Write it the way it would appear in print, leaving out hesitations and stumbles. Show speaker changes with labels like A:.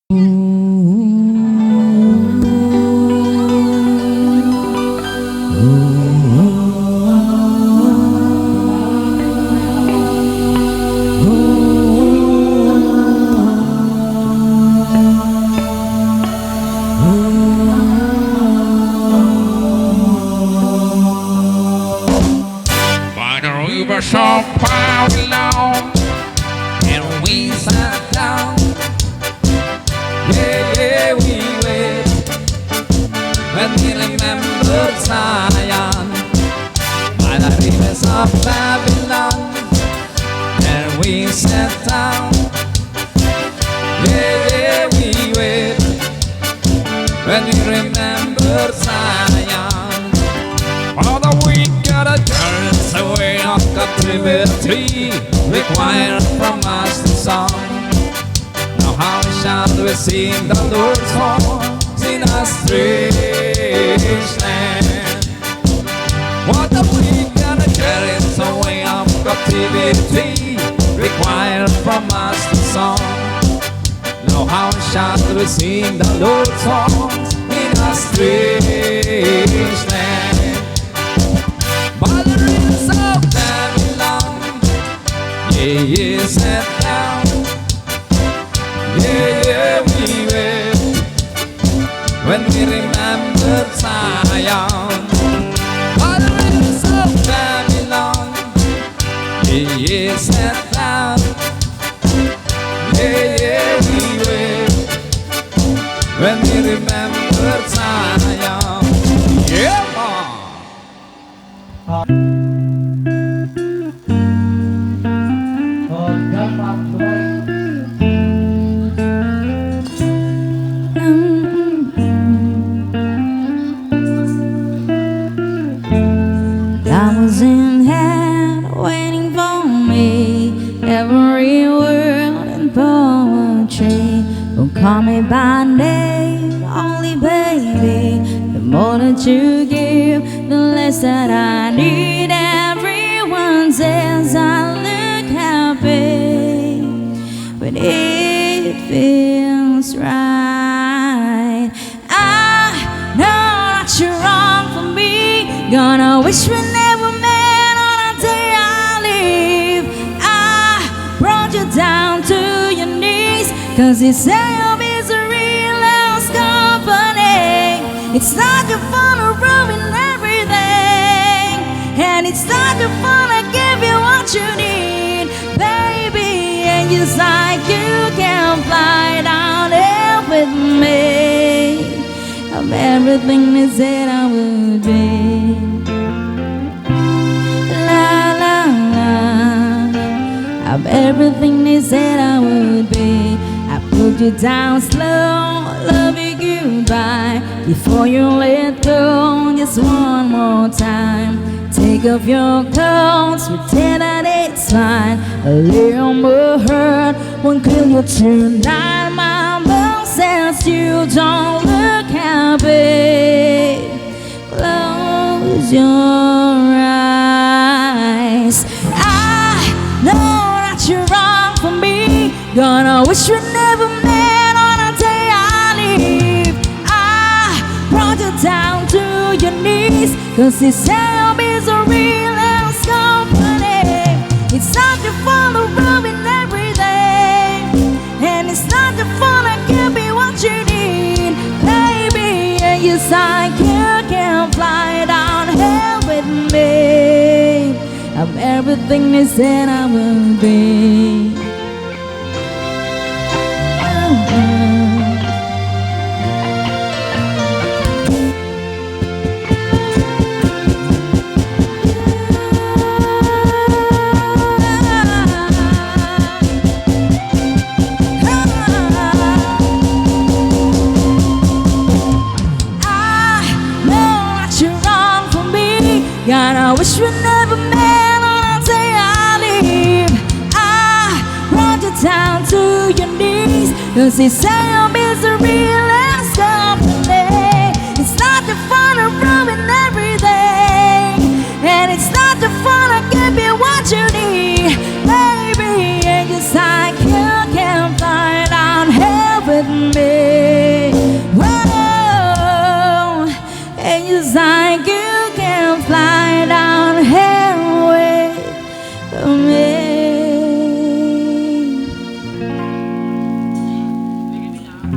A: By the river so far along, and we sat down. Yeah, yeah, we wait. When we remember Zion, by the rivers of Babylon, and we sat down. Yeah, yeah, we wait. When we remember Zion, all the wicked turns away of captivity, required from us the song. Now how shall we sing the Lord's songs in a strange land? What the wicked carries away of captivity, required from us the song. Now how shall we sing the Lord's songs in a strange land? By the rivers of Babylon, yeah, yeah, sat down. Yeah, yeah, we will. When we remember Zion, by the rivers of Babylon, yeah, yeah, sat down. Yeah, yeah, we will. When we remember Zion, yeah,
B: I was in hand waiting for me. Every word in poetry will call me by name, only baby. The more that you give, the less that I need. Everyone says I look happy, but it feels right. I know that you're wrong for me. Gonna wish we never met on a day I leave. I brought you down to your knees, 'cause it's your misery loves company. It's not your fun to ruin everything, and it's not your fun to give you what you need, baby. And it's like you can fly down here with me. Of everything they said I would be. La la la. Of everything they said I would be. I put you down slow, love you goodbye. Before you let go, just one more time. Take off your clothes, pretend that it's fine. A little more hurt won't kill you tonight. My mom says you don't look happy. Close your eyes. I know that you're wrong for me. Gonna wish we never met on a day I leave. I brought you down to your knees, 'cause it's your misery loves company. It's not your fault to ruin everything, and it's not your fault to give me what you need, baby. And yes, I can fly down here with me. Of everything they said I would be. God, I wish we never met on a day I leave. I brought you down to your knees, 'cause it's your misery loves company. It's not the fun to ruin everything, and it's not the fun to give you what you need, baby. And just like you can fly down here with me. Just like you can fly down